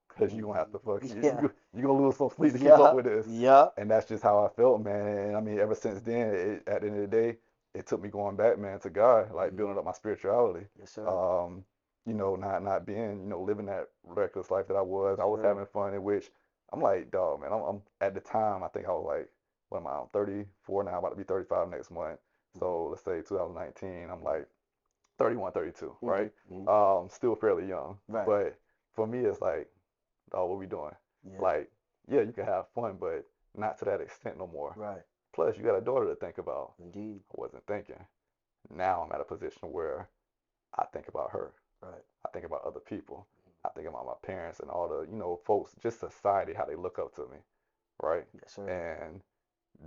because you gonna have to Mm-hmm. fuck Yeah. you gonna lose some sleep to keep up Yeah. with this. Yeah. And that's just how I felt, man. And I mean, ever since then, at the end of the day, it took me going back, man, to God, like Mm-hmm. building up my spirituality. Yes, sir. Um, not being, living that reckless life that I was. Yes, I was sir. having fun, in which I'm like, dog, man. I'm at the time, I think I was like, what am I? I'm 34 now, about to be 35 next month. Mm-hmm. So let's say 2019, I'm like 31, 32, Mm-hmm. right? Mm-hmm. Still fairly young, Right. but for me, it's like, dog, what we doing? Yeah. Like, yeah, you can have fun, but not to that extent no more. Right. Plus, you got a daughter to think about. Indeed. I wasn't thinking. Now I'm at a position where I think about her. Right. I think about other people. I think about my parents and all the, folks, just society, how they look up to me, right? Yes, sir. And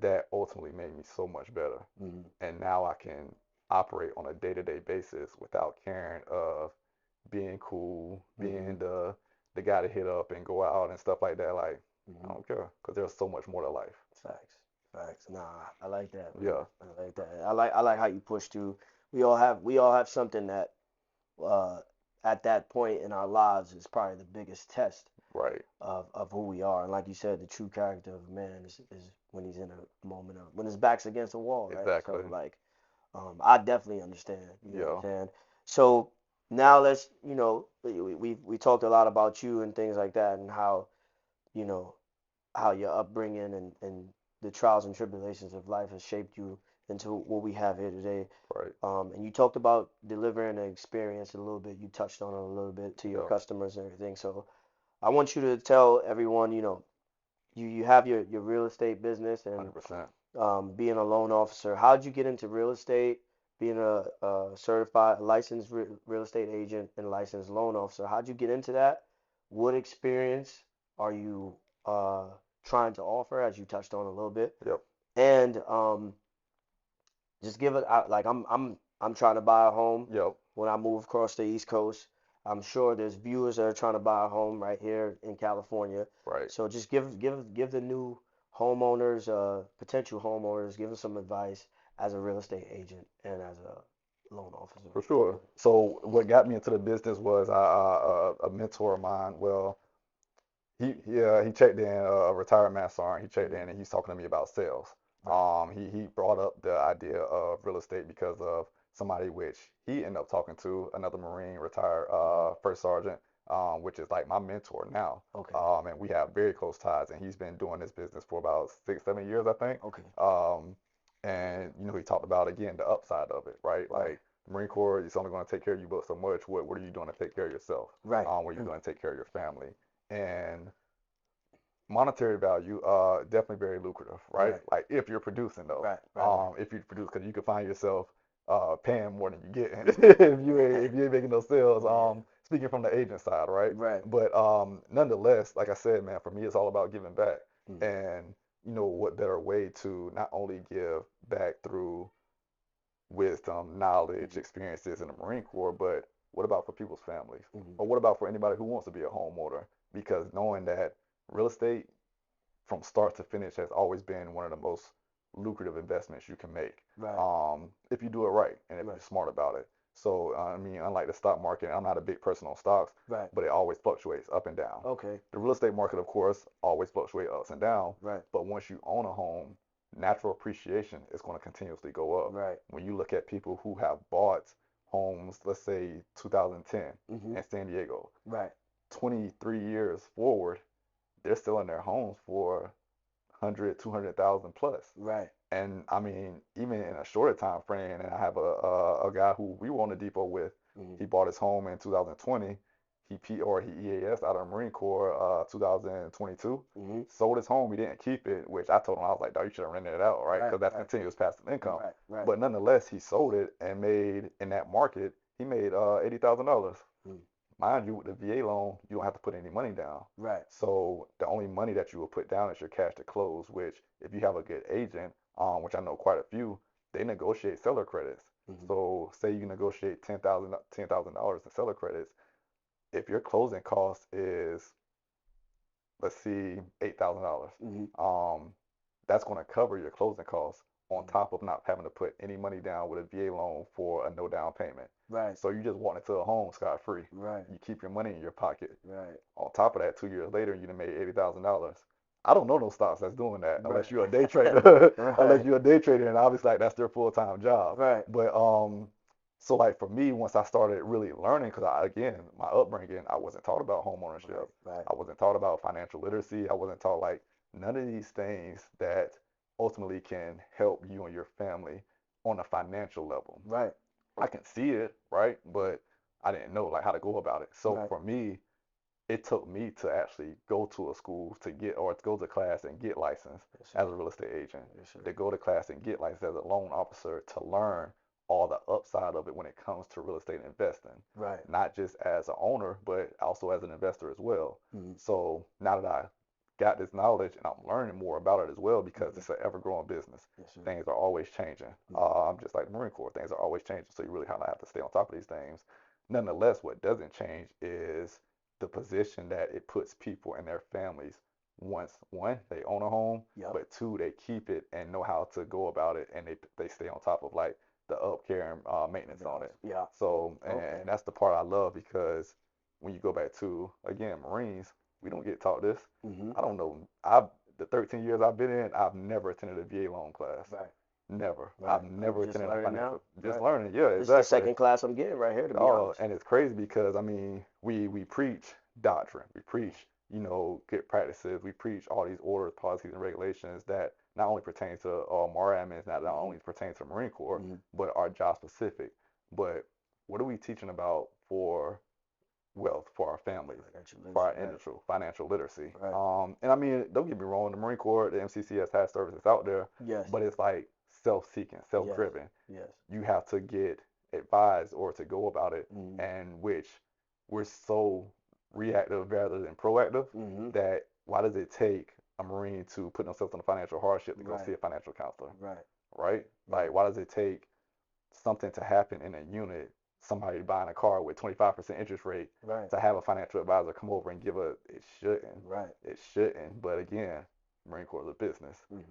that ultimately made me so much better. Mm-hmm. And now I can operate on a day-to-day basis without caring of being cool, Mm-hmm. being the guy to hit up and go out and stuff like that. Like, I Mm-hmm. don't care because there's so much more to life. Facts. Facts. Nah, I like that, man. Yeah, I like that. I like how you push through. We all have something that uh at that point in our lives is probably the biggest test right. of who we are. And like you said, the true character of a man is when he's in a moment of when his back's against the wall, right? Exactly. So like I definitely understand. You know what I'm Yeah. saying? So now let's, we talked a lot about you and things like that and you know, how your upbringing and the trials and tribulations of life has shaped you into what we have here today. Right. And you talked about delivering an experience a little bit. You touched on it a little bit to your Yeah. customers and everything. So I want you to tell everyone, you have your real estate business and 100%. being a loan officer. How'd you get into real estate? Being a certified, licensed real estate agent and licensed loan officer. How'd you get into that? What experience are you uh, trying to offer, as you touched on a little bit? Yep. And just give it like I'm trying to buy a home Yep. when I move across the East Coast. I'm sure there's viewers that are trying to buy a home right here in California. Right. So just give the new homeowners, potential homeowners, give them some advice as a real estate agent and as a loan officer. For sure. So what got me into the business was a mentor of mine. Well, he checked in a retired master sergeant. He checked Mm-hmm. in and he's talking to me about sales. Right. He brought up the idea of real estate because of somebody which he ended up talking to, another Marine, retired Mm-hmm. first sergeant, which is like my mentor now. Okay. And we have very close ties, and he's been doing this business for about 6, 7 years, I think. Okay. And he talked about again the upside of it, right? Right. Like the Marine Corps is only going to take care of you but so much. What are you doing to take care of yourself? Right. What are you doing to take care of your family? And monetary value, definitely very lucrative, right? Right. Like if you're producing though, Right. Right. if you produce, because you can find yourself paying more than you get if you ain't making those sales. Yeah. Speaking from the agent side, right? Right. But nonetheless, like I said, man, for me, it's all about giving back, Mm-hmm. and what better way to not only give back through wisdom, knowledge, Mm-hmm. experiences in the Marine Corps, but what about for people's families? Mm-hmm. Or what about for anybody who wants to be a homeowner? Because knowing that real estate from start to finish has always been one of the most lucrative investments you can make, Right. if you do it right and if Right. you're smart about it. So, I mean, unlike the stock market, I'm not a big person on stocks, Right. but it always fluctuates up and down. Okay. The real estate market, of course, always fluctuates ups and down, Right. but once you own a home, natural appreciation is going to continuously go up. Right. When you look at people who have bought homes, let's say 2010 Mm-hmm. in San Diego, Right. 23 years forward, they're still in their homes for 100, 200,000 plus. Right. And I mean, even in a shorter time frame, and I have a guy who we were on the depot with. Mm-hmm. He bought his home in 2020. He EAS out of the Marine Corps 2022. Mm-hmm. Sold his home. He didn't keep it, which I told him I was like, dog, you should have rented it out, right? Right. Because that's Right. continuous passive income. Right. Right. But nonetheless, he sold it and made in that market he made $80,000. Mm. Mind you, with the VA loan, you don't have to put any money down. Right. So the only money that you will put down is your cash to close, which if you have a good agent, which I know quite a few, they negotiate seller credits. Hmm. So say you negotiate $10,000 in seller credits, if your closing cost is, let's see, $8,000, Hmm. that's going to cover your closing costs on Hmm. top of not having to put any money down with a VA loan for a no down payment. Right. So you just walk into a home scot free. Right. You keep your money in your pocket. Right. On top of that, 2 years later, you done made $80,000. I don't know no stocks that's doing that unless you're a day Right. trader. Unless Right. you're a day trader, and obviously like that's their full-time job. Right. But so like for me, once I started really learning, because again, my upbringing, I wasn't taught about home ownership. Right. Right. I wasn't taught about financial literacy. I wasn't taught like none of these things that ultimately can help you and your family on a financial level. Right. I can see it, right? But I didn't know like how to go about it. So Right. for me, it took me to actually go to a school to get or to go to class and get licensed Yes, as sir. a real estate agent, Yes, sir. to go to class and get licensed as a loan officer to learn all the upside of it when it comes to real estate investing, Right. not just as an owner, but also as an investor as well. Hmm. So now that I got this knowledge and I'm learning more about it as well because Hmm. it's an ever-growing business. Yes, sir. Things are always changing. Hmm. I'm just like the Marine Corps. Things are always changing, so you really kind of have to stay on top of these things. Nonetheless, what doesn't change is the position that it puts people and their families once one they own a home, Yep. but two they keep it and know how to go about it, and they stay on top of like the upcare and maintenance on it. Yeah. So Okay. and that's the part I love because when you go back to again Marines, we don't get taught this. Hmm. I don't know. I the 13 years I've been in, I've never attended a VA loan class. Right. Never. Right. I've I'm never just attended a learning now. financial. Just Right. learning. Yeah, This is the exactly. second class I'm getting right here, to be Oh, honest. and it's crazy because I mean, we preach doctrine, we Hmm. preach good practices, we preach all these orders, policies, and regulations that not only pertain to MARADMINs, not Hmm. only pertain to the Marine Corps, Hmm. but are job specific. But what are we teaching about for wealth, for our families, Financial for literacy. our Right. financial literacy? Right. And I mean, don't get me wrong, the Marine Corps, the MCCS has services out there, Yes. but it's like self-seeking, Yes. self-driven. Yes. You have to get advised or to go about it, Hmm. and which we're so reactive rather than proactive Hmm. that why does it take a Marine to put themselves in a financial hardship to go see Right. a financial counselor, Right. right? Right. Like, why does it take something to happen in a unit, somebody buying a car with 25% interest rate, Right. to have a financial advisor come over and give a, it shouldn't. Right. It shouldn't. But again, Marine Corps is a business. Hmm.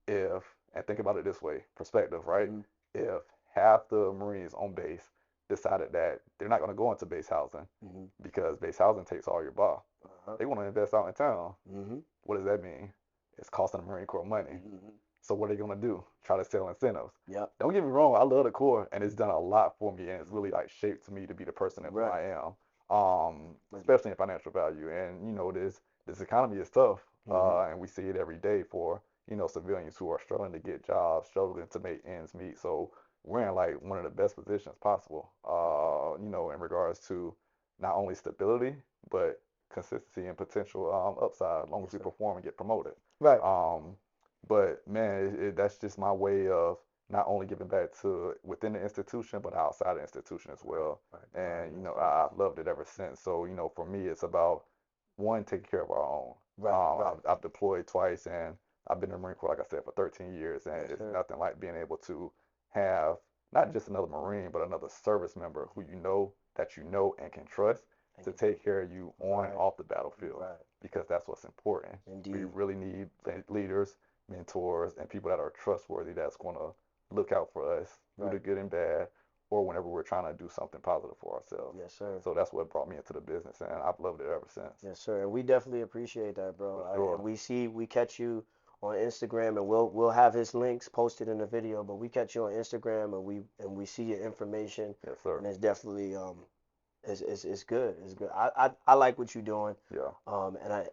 If, and think about it this way, perspective, right? Hmm. If half the Marines on base decided that they're not going to go into base housing Hmm. because base housing takes all your bar, Uh-huh. they want to invest out in town. Hmm. What does that mean? It's costing the Marine Corps money. Hmm. So what are they going to do? Try to sell incentives. Yep. Don't get me wrong, I love the Corps and it's done a lot for me and it's really Hmm. like shaped me to be the person that who Right. I am. But, Especially in financial value. And this economy is tough. hmm. And we see it every day for, civilians who are struggling to get jobs, struggling to make ends meet. So we're in like one of the best positions possible, in regards to not only stability, but consistency and potential upside as long as Yes, we sir. perform and get promoted. Right. Um, but man, that's just my way of not only giving back to within the institution, but outside the institution as Right. well. Right. Divine. And That's dope. I've loved it ever since. So for me, it's about one, taking care of our own. Right. Right. I've deployed twice, and I've been in the Marine Corps, like I said, for 13 years, and Yes, it's sir. nothing like being able to have not just another Marine, but another service member who that you know and can trust Thank to you. take care of you on and Right. off the battlefield, Right. because that's what's important. We Indeed. really need leaders, mentors, and people that are trustworthy that's going to look out for us through the Right. good and bad, or whenever we're trying to do something positive for ourselves. Yes, sir. So that's what brought me into the business, and I've loved it ever since. Yes, sir. And we definitely appreciate that, For bro. And sure. we catch you on Instagram, and we'll have his links posted in the video. But we catch you on Instagram, and we see your information, Yes, sir. and it's definitely it's good. It's good. I like what you're doing. Yeah.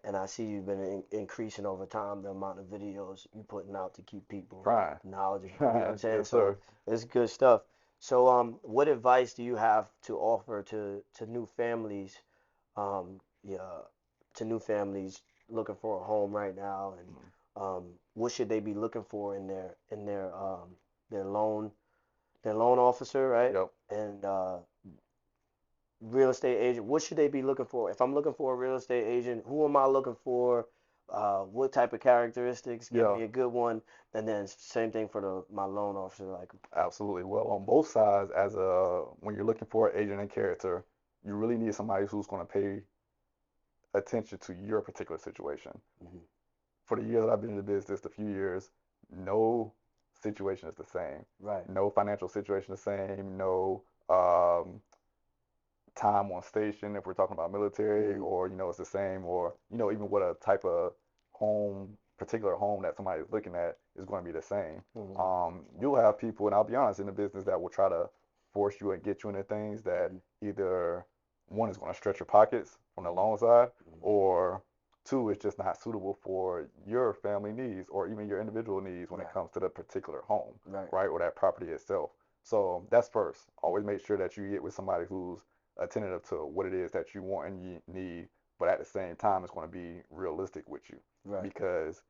And I see you've been increasing over time the amount of videos you putting out to keep people Trying. knowledgeable. You know what I'm Trying. saying? Yes, So sir. it's good stuff. So what advice do you have to offer to new families, yeah, to new families looking for a home right now, and Mhm. what should they be looking for in their loan their loan officer, right? Yep. And real estate agent, what should they be looking for? If I'm looking for a real estate agent, who am I looking for? What type of characteristics? Give Yeah, me a good one. And then same thing for my loan officer. Like, absolutely. Well, on both sides, as a when you're looking for an agent and character, you really need somebody who's going to pay attention to your particular situation. mhm, For the years that I've been in the business, the few years, no situation is the same. right, No financial situation is the same. No um, time on station if we're talking about military, mhm, or it's the same, or even what a type of particular home that somebody is looking at is going to be the same. mhm, You'll have people, and I'll be honest, in the business that will try to force you and get you into things that mhm, either one is going to stretch your pockets from the mhm, loan side, mhm, or two, it's just not suitable for your family needs or even your individual needs when it right, comes to the particular home, right, right, or that property itself. So that's first. Always make sure that you get with somebody who's attentive to what it is that you want and you need, but at the same time, it's going to be realistic with you. right, Because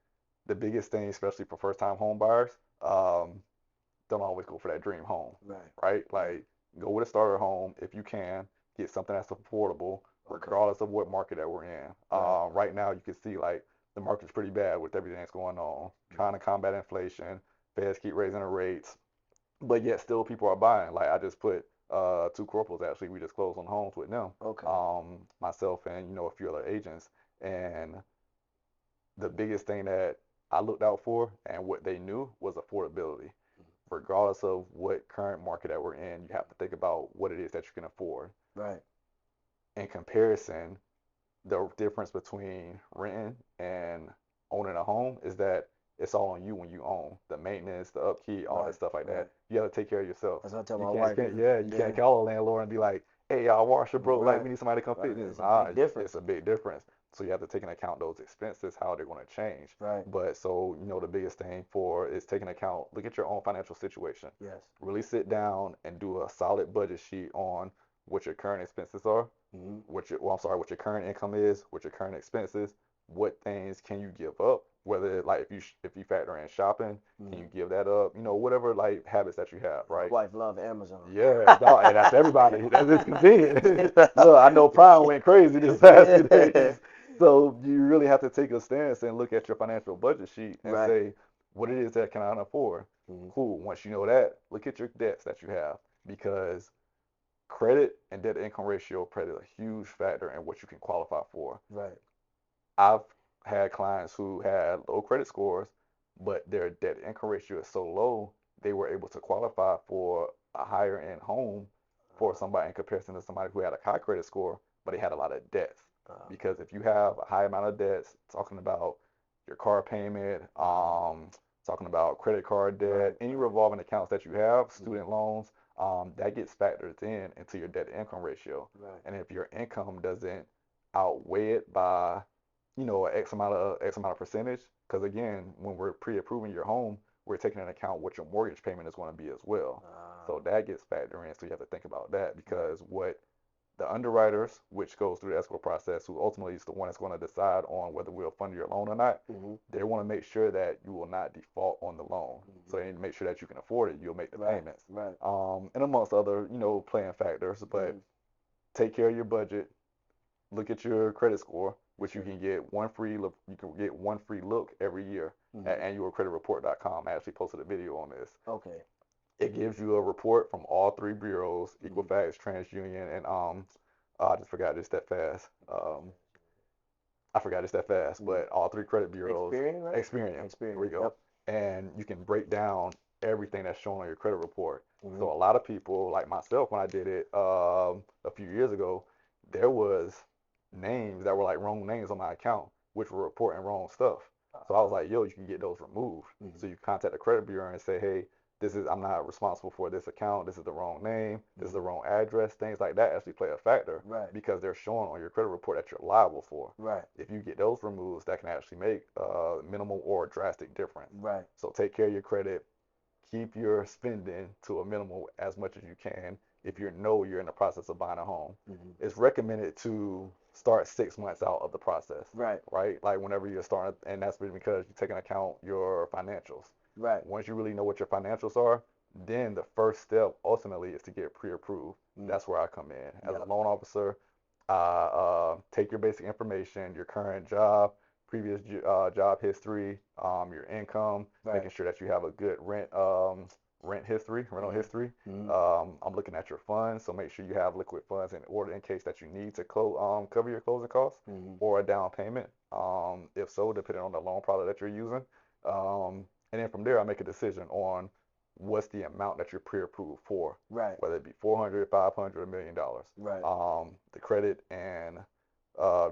the biggest thing, especially for first time home buyers, um, don't always go for that dream home, right, right? right. Like, go with a starter home if you can, get something that's affordable, Okay, regardless of what market that we're in. right. Right now, you can see like the market's pretty bad with everything that's going on, trying to combat inflation. Feds keep raising the rates, but yet still people are buying. Like I just put two corporals actually. We just closed on homes with them, Okay, myself and a few other agents. And the biggest thing that I looked out for and what they knew was affordability. Regardless of what current market that we're in, you have to think about what it is that you can afford. right. In comparison, the difference between renting and owning a home is that it's all on you when you own the maintenance, the upkeep, all that Right, stuff like right. that. You got to take care of yourself. That's what I tell You my can't, wife. can't yeah, you Yeah, can't call a landlord and be like, hey, our washer broke, like right, we need somebody to come right. fix this. It's a Nah, big it's difference. a big difference. So you have to take into account those expenses, how they're going to change. Right. But so the biggest thing for is taking account, look at your own financial situation. Yes. Really sit down and do a solid budget sheet on what your current expenses are, Hmm. I'm sorry, what your current income is, what your current expenses, what things can you give up? Whether like if you factor in shopping, can Hmm. you give that up? Whatever like habits that you have, My right? wife love Amazon. Yeah, no, and that's everybody. That's just convenient. Look, I know Prime went crazy this past few Yeah. days. So you really have to take a stance and look at your financial budget sheet and Right. say, what it is that can I afford? Hmm. Cool. Once you know that, look at your debts that you have because credit and debt to income ratio play a huge factor in what you can qualify for. Right. I've had clients who had low credit scores, but their debt to income ratio is so low, they were able to qualify for a higher end home for somebody in comparison to somebody who had a high credit score, but they had a lot of debts. Because if you have a high amount of debts, talking about your car payment, talking about credit card debt, Right. any Right. revolving accounts that you have, Hmm. student loans, that gets factored in into your debt to income ratio. Right. And if your income doesn't outweigh it by X amount of percentage, because again, when we're pre-approving your home, we're taking into account what your mortgage payment is going to be as well. So that gets factored in. So you have to think about that Right. because what the underwriters, which goes through the escrow process, who ultimately is the one that's going to decide on whether we'll fund your loan or not, Hmm. they want to make sure that you will not default on the loan. So Hmm. they need to make sure that you can afford it. You'll make the Right. payments, Right. and amongst other, playing factors. But Hmm. take care of your budget, look at your credit score, which you Okay. can get one free look. You can get one free look every year at Hmm. annualcreditreport.com. I actually posted a video on this. Okay. It gives you a report from all three bureaus: Hmm. Equifax, TransUnion, and I just forgot this that fast. I forgot this that fast, Hmm. but all three credit bureaus, Experience, right? Experian, there we Experience. go, Yep. and you can break down everything that's shown on your credit report. Hmm. So a lot of people, like myself, when I did it a few years ago, there was names that were like wrong names on my account, which were reporting wrong stuff. So I was like, yo, you can get those removed. Hmm. So you contact the credit bureau and say, hey, I'm not responsible for this account. This is the wrong name. This is the Hmm. wrong address. Things like that actually play a factor Right. because they're showing on your credit report that you're liable for. Right. If you get those removed, that can actually make a minimal or drastic difference. Right. So take care of your credit. Keep your spending to a minimal as much as you can if you know you're in the process of buying a home. Hmm. It's recommended to start 6 months out of the process, Right. right? Like whenever you're starting, and that's because you take into account your financials. Right. Once you really know what your financials are, then the first step ultimately is to get pre-approved. Mm. That's where I come in. As a Yep. loan officer, I take your basic information, your current job, previous job history, your income, Right. making sure that you have a good rent history, rental Mm. history. Mm. I'm looking at your funds, so make sure you have liquid funds in order in case that you need to cover your closing costs Mm. or a down payment. If so, depending on the loan product that you're using. And then from there, I make a decision on what's the amount that you're pre-approved for, Right. whether it be 400, 500, $1 million. Right. The credit and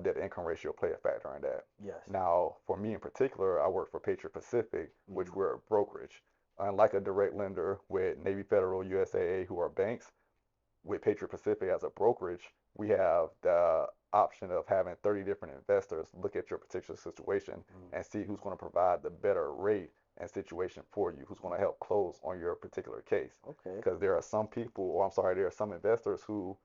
debt income ratio play a factor in that. Yes. Now, for me in particular, I work for Patriot Pacific, which Mm. we're a brokerage. Unlike a direct lender with Navy Federal, USAA, who are banks, with Patriot Pacific as a brokerage, we have the option of having 30 different investors look at your particular situation Mm. and see who's going to provide the better rate and situation for you, who's going to help close on your particular case. Okay. Because there are some people, or I'm sorry, there are some investors who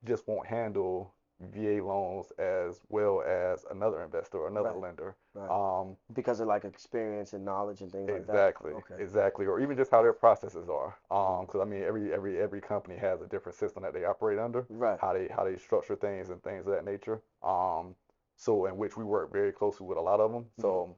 just won't handle VA loans as well as another investor or another Right. lender. Right. Um, Because of like experience and knowledge and things like that. Exactly, Okay. exactly, or even just how their processes are. Mm. Because I mean, every company has a different system that they operate under, Right. how they structure things and things of that nature. So in which we work very closely with a lot of them. Mm. So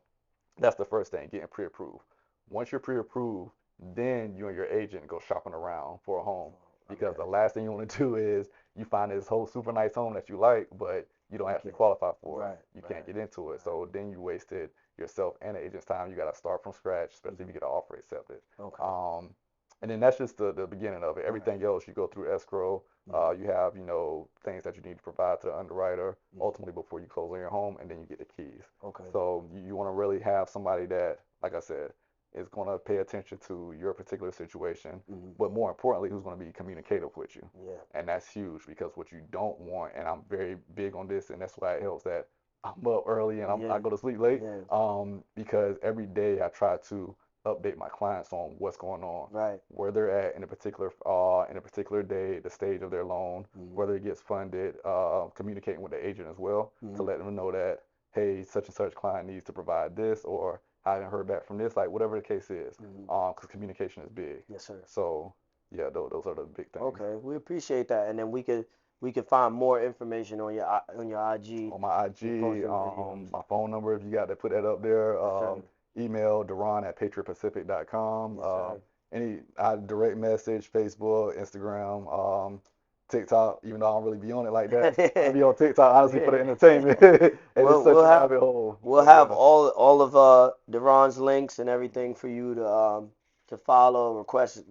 that's the first thing, getting pre-approved. Once you're pre-approved, then you and your agent go shopping around for a home. Because Okay. the last thing you want to do is you find this whole super nice home that you like, but you don't You actually can't. qualify for it. Right. You can't Right. get into it. Right. So then you wasted yourself and the agent's time. You got to start from scratch, especially if Mm-hmm. you get an offer accepted. Okay. Um, and then that's just the beginning of it. Right. Everything else you go through escrow. Mm-hmm. You have, things that you need to provide to the underwriter Mm-hmm. ultimately before you close on your home, and then you get the keys. Okay. So you want to really have somebody that, like I said, is going to pay attention to your particular situation, Mm-hmm. but more importantly, who's going to be communicative with you. Yeah. And that's huge because what you don't want, and I'm very big on this, and that's why it helps that I'm up early and I Yeah. go to sleep late, Yeah. because every day I try to update my clients on what's going on, Right. where they're at in a particular day, the stage of their loan, Mm-hmm. whether it gets funded, communicating with the agent as well to Mm-hmm. let them know that, hey, such and such client needs to provide this, or I haven't heard back from this, like whatever the case is, Mm-hmm. because communication is big. Yes, sir. So yeah, those are the big things. Okay. We appreciate that, and then we could find more information on your IG. On my You post IG, some videos. my phone number, if you got to put that up there. Yes, sir. Email DaRon at patriotpacific.com. Yes, sir. Any direct message, Facebook, Instagram, TikTok, even though I don't really be on it like that. I be on TikTok honestly for the entertainment, and it's We'll such we'll a have rabbit hole. we'll But have yeah, all of Deron's links and everything for you to follow, request,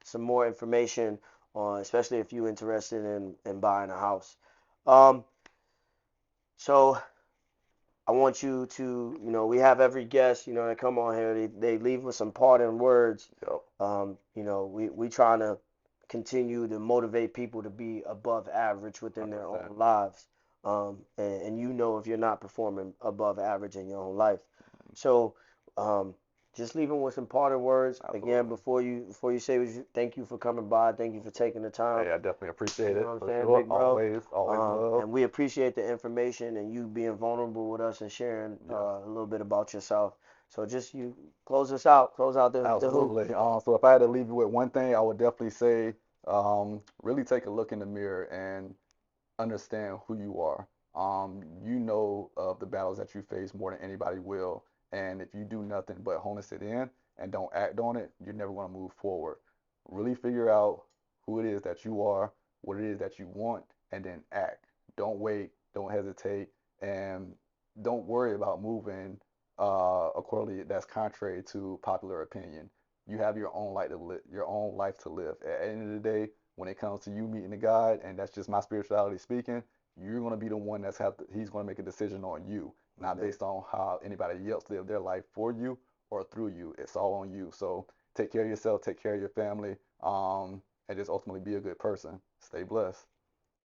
some more information on, especially if you're interested in buying a house. Um, so I want you to, we have every guest, that come on here, they leave with some parting words. yep, We trying to continue to motivate people to be above average within their 100%. own lives. And if you're not performing above average in your own life. So, um, just leaving with some parting words again Absolutely. before you say thank you for coming by, thank you for taking the time. Hey, I definitely You appreciate know it what I'm for saying, sure. big bro? Always, always love. And we appreciate the information and you being vulnerable with us and sharing Yes. a little bit about yourself. So just you close out the hoop. Absolutely. So if I had to leave you with one thing, I would definitely say, really take a look in the mirror and understand who you are. You know of the battles that you face more than anybody will. And if you do nothing but harness it in and don't act on it, you're never going to move forward. Really figure out who it is that you are, what it is that you want, and then act. Don't wait, don't hesitate, and don't worry about moving accordingly that's contrary to popular opinion. You have your own life to live, your own life to live. At the end of the day, when it comes to you meeting the God, and that's just my spirituality speaking, you're gonna be the one he's gonna make a decision on you, not Amen. based on how anybody else lived their life for you or through you. It's all on you. So take care of yourself, take care of your family, and just ultimately be a good person. Stay blessed.